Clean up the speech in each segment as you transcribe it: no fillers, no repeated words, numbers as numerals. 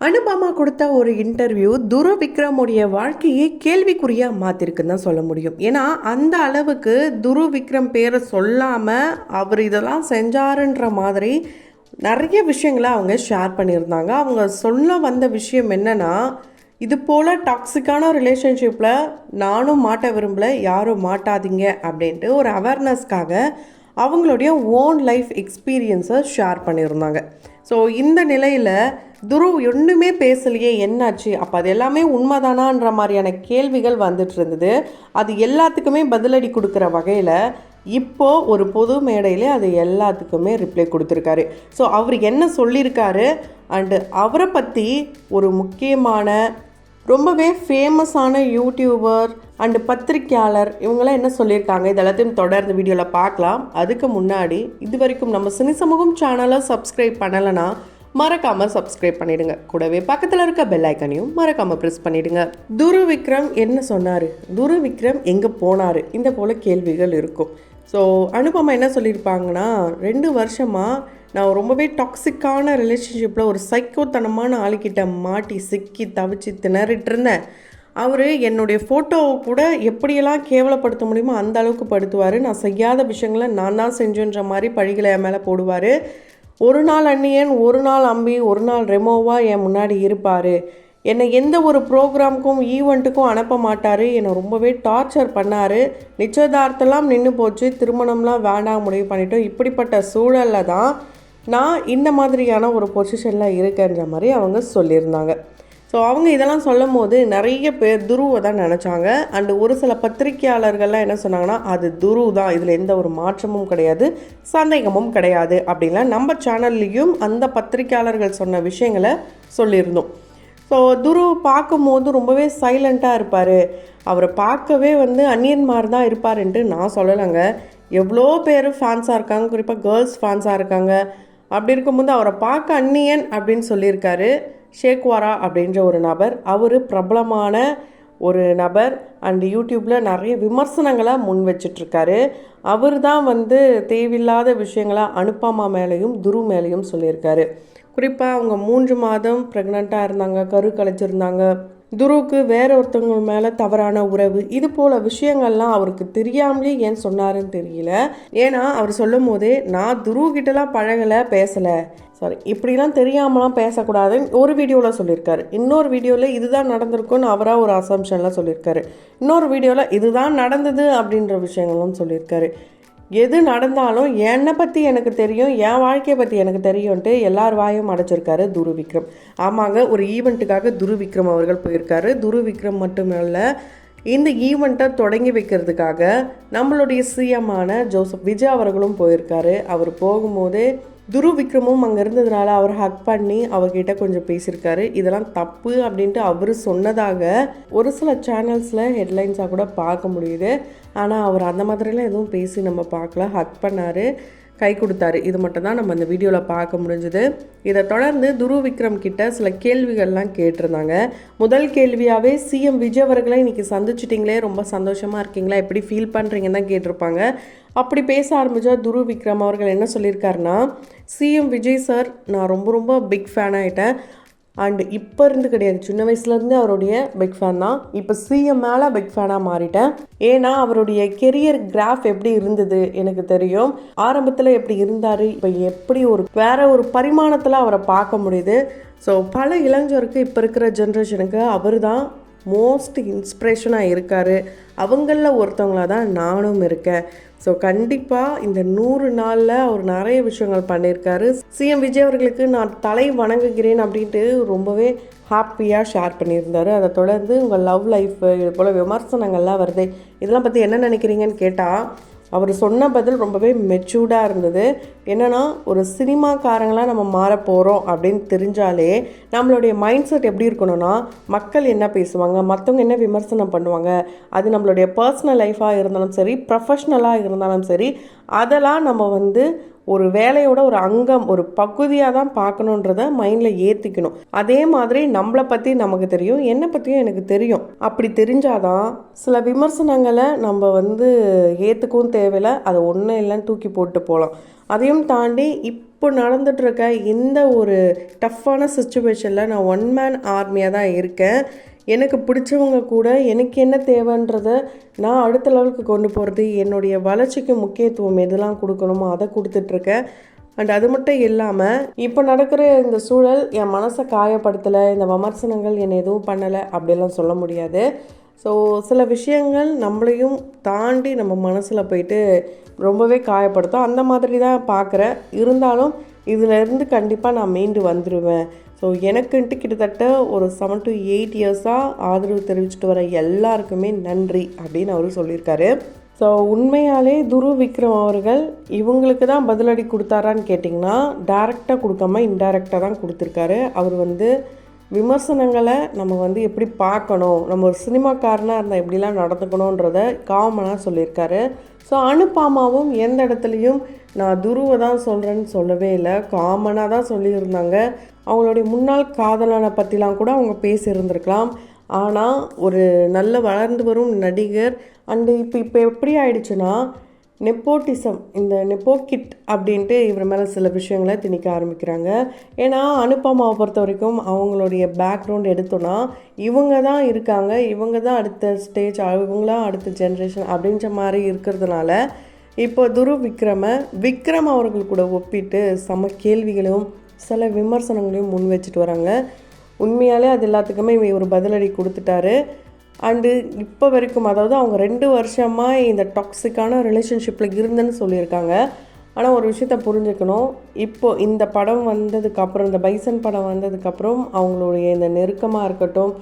அனுபமா கொடுத்த ஒரு இன்டர்வியூ துரு விக்ரமுடைய வாழ்க்கையை கேள்விக்குறியாக மாற்றிருக்குன்னு தான் சொல்ல முடியும். ஏன்னா அந்த அளவுக்கு துரு விக்ரம் பேரை சொல்லாமல் அவர் இதெல்லாம் செஞ்சாருன்ற மாதிரி நிறைய விஷயங்களை அவங்க ஷேர் பண்ணியிருந்தாங்க. அவங்க சொல்ல வந்த விஷயம் என்னென்னா, இது போல் டாக்ஸிக்கான ரிலேஷன்ஷிப்பில் நானும் மாட்ட விரும்பலை, யாரும் மாட்டாதீங்க அப்படின்ட்டு ஒரு அவேர்னஸ்க்காக அவங்களுடைய ஓன் லைஃப் எக்ஸ்பீரியன்ஸை ஷேர் பண்ணியிருந்தாங்க. ஸோ இந்த நிலையில் துரு ஒன்றுமே பேசலையே, என்னாச்சு, அப்போ அது எல்லாமே உண்மைதானான்ற மாதிரியான கேள்விகள் வந்துட்டு இருந்தது. அது எல்லாத்துக்குமே பதிலடி கொடுக்குற வகையில் இப்போது ஒரு பொது மேடையில் அது எல்லாத்துக்குமே ரிப்ளை கொடுத்துருக்காரு. ஸோ அவர் என்ன சொல்லியிருக்காரு அண்டு அவரை பற்றி ஒரு முக்கியமான ரொம்பவே ஃபேமஸான யூடியூபர் அண்டு பத்திரிக்கையாளர் இவங்களாம் என்ன சொல்லியிருக்காங்க, இது எல்லாத்தையும் தொடர்ந்து வீடியோவில் பார்க்கலாம். அதுக்கு முன்னாடி இது வரைக்கும் நம்ம சினி சமூகம் சேனலை சப்ஸ்கிரைப் பண்ணலைன்னா மறக்காமல் சப்ஸ்கிரைப் பண்ணிவிடுங்க. கூடவே பக்கத்தில் இருக்க பெல் ஐக்கனையும் மறக்காமல் ப்ரெஸ் பண்ணிவிடுங்க. துரு விக்ரம் என்ன சொன்னார், துரு விக்ரம் எங்கே போனார், இந்த போல் கேள்விகள் இருக்கும். ஸோ அனுபமா என்ன சொல்லியிருப்பாங்கன்னா, 2 வருஷமாக நான் ரொம்பவே டாக்ஸிக்கான ரிலேஷன்ஷிப்பில் ஒரு சைக்கோத்தனமான ஆளுக்கிட்ட மாட்டி சிக்கி தவிச்சு திணறிட்டு இருந்தேன். அவர் என்னுடைய ஃபோட்டோவை கூட எப்படியெல்லாம் கேவலப்படுத்த முடியுமோ அந்த அளவுக்கு படுத்துவார். நான் செய்யாத விஷயங்களை நான் தான் செஞ்சேன்ற மாதிரி பழிகளை என் மேலே போடுவார். ஒரு நாள் அந்நியன், ஒரு நாள் அம்பி, ஒரு நாள் ரெமோவாக என் முன்னாடி இருப்பார். என்னை எந்த ஒரு ப்ரோக்ராமுக்கும் ஈவெண்ட்டுக்கும் அனுப்ப மாட்டார். என்னை ரொம்பவே டார்ச்சர் பண்ணார். நிச்சயதார்த்தம்லாம் நின்று போச்சு, திருமணம்லாம் வேண்டாம் முடிவு பண்ணிட்டோம். இப்படிப்பட்ட சூழலில் தான் நான் இந்த மாதிரியான ஒரு பொசிஷனில் இருக்கேன்ற மாதிரி அவங்க சொல்லியிருந்தாங்க. ஸோ அவங்க இதெல்லாம் சொல்லும் போது நிறைய பேர் துருவை தான் நினச்சாங்க. அண்டு ஒரு சில பத்திரிகையாளர்கள்லாம் என்ன சொன்னாங்கன்னா, அது துரு தான், இதில் எந்த ஒரு மாற்றமும் கிடையாது, சந்தேகமும் கிடையாது அப்படின்லாம் நம்ம சேனல்லையும் அந்த பத்திரிகையாளர்கள் சொன்ன விஷயங்களை சொல்லியிருந்தோம். ஸோ துரு பார்க்கும்போது ரொம்பவே சைலண்ட்டாக இருப்பார், அவரை பார்க்கவே அந்நியன்மார் தான் இருப்பாருன்ட்டு நான் சொல்லலைங்க. எவ்வளோ பேர் ஃபேன்ஸாக இருக்காங்க, குறிப்பாக கேர்ள்ஸ் ஃபேன்ஸாக இருக்காங்க. அப்படி இருக்கும்போது அவரை பார்க்க அந்நியன் அப்படின்னு சொல்லியிருக்காரு. ஷேக்வாரா அப்படின்ற ஒரு நபர், அவர் பிரபலமான ஒரு நபர் அண்ட் யூடியூப்பில் நிறைய விமர்சனங்களை முன் வச்சிட்ருக்காரு. அவர் தான் தேவையில்லாத விஷயங்களை அனுபமா மேலேயும் துரு மேலேயும் சொல்லியிருக்காரு. குறிப்பாக அவங்க 3 மாதம் ப்ரெக்னெண்ட்டாக இருந்தாங்க, கரு கலைச்சிருந்தாங்க. துருவுக்கு வேற ஒருத்தவங்க மேலே தவறான உறவு, இது போல் விஷயங்கள்லாம் அவருக்கு தெரியாமலே ஏன் சொன்னாருன்னு தெரியல. ஏன்னா அவர் சொல்லும் போதே நான் துருக்கிட்டலாம் பழகலை, பேசலை, சாரி இப்படிலாம் தெரியாமலாம் பேசக்கூடாதுன்னு ஒரு வீடியோவில் சொல்லியிருக்காரு. இன்னொரு வீடியோவில் இதுதான் நடந்திருக்குன்னு அவராக ஒரு அசம்ஷன்லாம் சொல்லியிருக்காரு. இன்னொரு வீடியோவில் இதுதான் நடந்தது அப்படின்ற விஷயங்கள்லாம் சொல்லியிருக்காரு. எது நடந்தாலும் என்னை பற்றி எனக்கு தெரியும், என் வாழ்க்கையை பற்றி எனக்கு தெரியும்ன்ட்டு எல்லார் வாயும் அடைச்சிருக்காரு துரு விக்ரம். ஆமாங்க, ஒரு ஈவெண்ட்டுக்காக துரு விக்ரம் அவர்கள் போயிருக்காரு. துரு விக்ரம் மட்டுமல்ல, இந்த ஈவெண்ட்டை தொடங்கி வைக்கிறதுக்காக நம்மளுடைய சிஎம்மான ஜோசப் விஜய் அவர்களும் போயிருக்காரு. அவர் போகும்போதே துரு விக்ரமும் அங்கே இருந்ததுனால அவர் ஹக் பண்ணி அவர்கிட்ட கொஞ்சம் பேசியிருக்காரு. இதெல்லாம் தப்பு அப்படின்ட்டு அவர் சொன்னதாக ஒரு சில சேனல்ஸில் ஹெட்லைன்ஸாக கூட பார்க்க முடியுது. ஆனால் அவர் அந்த மாதிரிலாம் எதுவும் பேசி நம்ம பார்க்கல. ஹக் பண்ணார், கை கொடுத்தாரு, இது மட்டும் தான் நம்ம இந்த வீடியோவில் பார்க்க முடிஞ்சுது. இதை தொடர்ந்து துரு விக்ரம் கிட்ட சில கேள்விகள்லாம் கேட்டிருந்தாங்க. முதல் கேள்வியாகவே சிஎம் விஜய் அவர்களை இன்றைக்கி சந்திச்சிட்டிங்களே, ரொம்ப சந்தோஷமாக இருக்கீங்களா, எப்படி ஃபீல் பண்ணுறீங்கன்னு தான் கேட்டிருப்பாங்க. அப்படி பேச ஆரம்பித்தா துரு விக்ரம் அவர்கள் என்ன சொல்லியிருக்காருன்னா, சிஎம் விஜய் சார் நான் ரொம்ப ரொம்ப பிக் ஃபேன் ஆகிட்டேன். அண்டு இப்போ இருந்து கிடையாது, சின்ன வயசுலேருந்து அவருடைய பிக் ஃபேன் தான். இப்போ சிஎம் மேலே பிக் ஃபேனாக மாறிட்டேன். ஏன்னா அவருடைய கெரியர் கிராஃப் எப்படி இருந்தது எனக்கு தெரியும். ஆரம்பத்தில் எப்படி இருந்தார், இப்போ எப்படி வேற ஒரு பரிமாணத்தில் அவரை பார்க்க முடியுது. ஸோ பல இளைஞருக்கு இப்போ இருக்கிற ஜென்ரேஷனுக்கு அவர் தான் மோஸ்ட் இன்ஸ்பிரேஷனாக இருக்கார். அவங்களில் ஒருத்தவங்களாக தான் நானும் இருக்கேன். ஸோ கண்டிப்பாக இந்த 100 நாளில் அவர் நிறைய விஷயங்கள் பண்ணியிருக்காரு. சிஎம் விஜய் அவர்களுக்கு நான் தலை வணங்குகிறேன் அப்படின்ட்டு ரொம்பவே ஹாப்பியாக ஷேர் பண்ணியிருந்தார். அதை தொடர்ந்து உங்கள் லவ் லைஃப் இது போல் விமர்சனங்கள்லாம் வருது, இதெல்லாம் பற்றி என்ன நினைக்கிறீங்கன்னு கேட்டால் அவர் சொன்ன பதில் ரொம்பவே மெச்சூர்டாக இருந்தது. என்னென்னா, ஒரு சினிமாக்காரங்களாக நம்ம மாற போகிறோம் அப்படின்னு தெரிஞ்சாலே நம்மளுடைய மைண்ட் செட் எப்படி இருக்கணும்னா, மக்கள் என்ன பேசுவாங்க, மற்றவங்க என்ன விமர்சனம் பண்ணுவாங்க, அது நம்மளுடைய பர்சனல் லைஃபாக இருந்தாலும் சரி, ப்ரொஃபஷ்னலாக இருந்தாலும் சரி, அதெல்லாம் நம்ம ஒரு வேலையோட ஒரு அங்கம், ஒரு பகுதியாக தான் பார்க்கணுன்றத மைண்டில் ஏற்றிக்கணும். அதே மாதிரி நம்மளை பற்றி நமக்கு தெரியும், என்னை பற்றியும் எனக்கு தெரியும். அப்படி தெரிஞ்சாதான் சில விமர்சனங்களை நம்ம ஏற்றுக்கவும் தேவையில்லை, அதை ஒன்றும் இல்லைன்னு தூக்கி போட்டு போகலாம். அதையும் தாண்டி இப்போ நடந்துகிட்ருக்க இந்த ஒரு டஃப்பான சுச்சுவேஷனில் நான் ஒன் மேன் ஆர்மியாக தான் இருக்கேன். எனக்கு பிடிச்சவங்க கூட எனக்கு என்ன தேவைன்றத நான் அடுத்த லெவலுக்கு கொண்டு போகிறது, என்னுடைய வளர்ச்சிக்கு முக்கியத்துவம் எதெல்லாம் கொடுக்கணுமோ அதை கொடுத்துட்ருக்கேன். அண்ட் அது மட்டும் இல்லாமல் இப்போ நடக்கிற இந்த சூழல் என் மனசை காயப்படுத்தலை, இந்த விமர்சனங்கள் என்னை எதுவும் பண்ணலை அப்படிலாம் சொல்ல முடியாது. ஸோ சில விஷயங்கள் நம்மளையும் தாண்டி நம்ம மனசில் போயிட்டு ரொம்பவே காயப்படுத்தும். அந்த மாதிரி தான் பார்க்குறேன். இருந்தாலும் இதிலேருந்து கண்டிப்பாக நான் மீண்டு வந்துடுவேன். ஸோ எனக்குன்ட்டு கிட்டத்தட்ட ஒரு 7 to 8 இயர்ஸாக ஆதரவு தெரிவிச்சுட்டு வர எல்லாருக்குமே நன்றி அப்படின்னு அவரு சொல்லியிருக்காரு. ஸோ உண்மையாலே துரு விக்ரம் அவர்கள் இவங்களுக்கு தான் பதிலடி கொடுத்தாரான்னு கேட்டிங்கன்னா டைரெக்டாக கொடுக்காம இன்டைரக்டாக தான் கொடுத்துருக்காரு. அவர் விமர்சனங்களை நம்ம எப்படி பார்க்கணும், நம்ம ஒரு சினிமாக்காரனாக இருந்தால் எப்படிலாம் நடந்துக்கணுன்றத காமனாக சொல்லியிருக்காரு. ஸோ அனுப்பாமாவும் எந்த இடத்துலையும் நான் துருவை தான் சொல்கிறேன்னு சொல்லவே இல்லை, காமனாக தான் சொல்லியிருந்தாங்க. அவங்களுடைய முன்னாள் காதலான பற்றிலாம் கூட அவங்க பேசியிருந்திருக்கலாம். ஆனால் ஒரு நல்ல வளர்ந்து வரும் நடிகர் அண்டு இப்போ எப்படி ஆயிடுச்சுன்னா நெப்போட்டிசம், இந்த நெப்போகிட் அப்படின்ட்டு இவர் மேலே சில விஷயங்களை திணிக்க ஆரம்பிக்கிறாங்க. ஏன்னா அனுப்பமாவை பொறுத்த வரைக்கும் அவங்களுடைய பேக்ரவுண்ட் எடுத்தோன்னா இவங்க தான் இருக்காங்க, இவங்க தான் அடுத்த ஸ்டேஜ், இவங்களாம் அடுத்த ஜென்ரேஷன் அப்படின்ற மாதிரி இருக்கிறதுனால இப்போ துரு விக்ரம் அவர்கள் கூட ஒப்பிட்டு சம கேள்விகளையும் சில விமர்சனங்களையும் முன் வச்சுட்டு வராங்க. உண்மையாலே அது எல்லாத்துக்குமே ஒரு பதிலடி கொடுத்துட்டாரு. அண்டு இப்போ வரைக்கும், அதாவது அவங்க 2 வருஷமாக இந்த டாக்ஸிக்கான ரிலேஷன்ஷிப்பில் இருந்தேன்னு சொல்லியிருக்காங்க. ஆனால் ஒரு விஷயத்த புரிஞ்சுக்கணும், இப்போது இந்த படம் வந்ததுக்கப்புறம், இந்த பைசன் படம் வந்ததுக்கப்புறம் அவங்களுடைய இந்த நெருக்கமாக இருக்கட்டும்,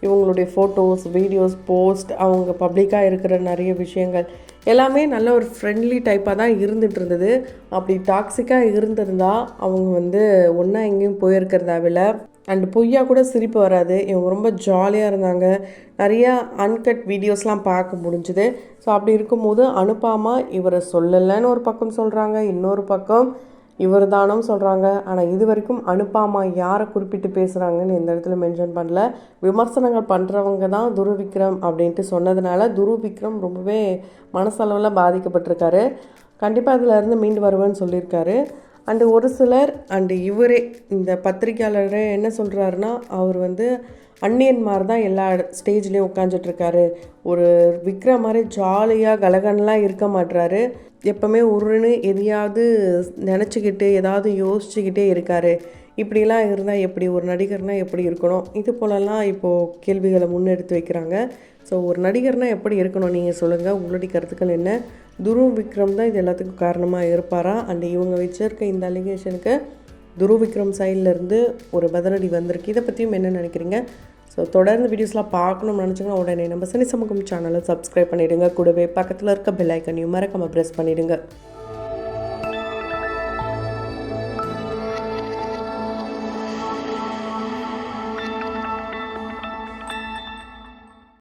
இவங்களுடைய ஃபோட்டோஸ், வீடியோஸ், போஸ்ட், அவங்க பப்ளிக்காக இருக்கிற நிறைய விஷயங்கள் எல்லாமே நல்ல ஒரு ஃப்ரெண்ட்லி டைப்பாக தான் இருந்துகிட்டு இருந்தது. அப்படி டாக்ஸிக்காக இருந்திருந்தால் அவங்க ஒன்றா எங்கேயும் போயிருக்கிறதாவில்ல. அண்டு பொய்யா கூட சிரிப்பு வராது. இவங்க ரொம்ப ஜாலியாக இருந்தாங்க. நிறையா அன்கட் வீடியோஸ்லாம் பார்க்க முடிஞ்சுது. ஸோ அப்படி இருக்கும்போது அனுப்பாமல் இவரை சொல்லலைன்னு ஒரு பக்கம் சொல்கிறாங்க, இன்னொரு பக்கம் இவர் தானும் சொல்கிறாங்க. ஆனால் இது வரைக்கும் அனுப்பாமல் யாரை குறிப்பிட்டு பேசுகிறாங்கன்னு எந்த இடத்துல மென்ஷன் பண்ணல. விமர்சனங்கள் பண்ணுறவங்க தான் துரு விக்ரம் அப்படின்ட்டு சொன்னதுனால துரு விக்ரம் ரொம்பவே மனசளவில் பாதிக்கப்பட்டிருக்காரு. கண்டிப்பாக அதில் மீண்டு வருவேன்னு சொல்லியிருக்காரு. அண்டு ஒரு சிலர் அண்டு இவரே இந்த பத்திரிக்கையாளரே என்ன சொல்கிறாருன்னா, அவர் அந்நியன் மாதிரி தான் எல்லா ஸ்டேஜ்லேயும் உட்காந்துட்ருக்காரு. ஒரு விக்ரம் மாதிரி ஜாலியாக கலகன்லாம் இருக்க மாட்டுறாரு. எப்போவுமே உருன்னு எதையாவது நினச்சிக்கிட்டு ஏதாவது யோசிச்சுக்கிட்டே இருக்கார். இப்படிலாம் இருந்தால் எப்படி, ஒரு நடிகர்னால் எப்படி இருக்கணும், இது போலலாம் இப்போது கேள்விகளை முன்னெடுத்து வைக்கிறாங்க. ஸோ ஒரு நடிகர்னால் எப்படி இருக்கணும், நீங்கள் சொல்லுங்கள், உங்களுடைய கருத்துக்கள் என்ன? துரு விக்ரம் தான் இது எல்லாத்துக்கும் காரணமாக இருப்பாரா? அண்ட் இவங்க வச்சுருக்க இந்த அலிகேஷனுக்கு துரு விக்ரம் சைட்லேருந்து ஒரு பதிலடி வந்திருக்கு. இதை பற்றியும் என்ன நினைக்கிறீங்க? ஸோ தொடர்ந்து வீடியோஸ்லாம் பார்க்கணும்னு நினச்சிங்கன்னா உடனே நம்ம சினி சமூகம் சேனலை சப்ஸ்கிரைப் பண்ணிவிடுங்க. கூடவே பக்கத்தில் இருக்க பெல் ஐக்கனையும் மறக்காமல் ப்ரெஸ் பண்ணிவிடுங்க.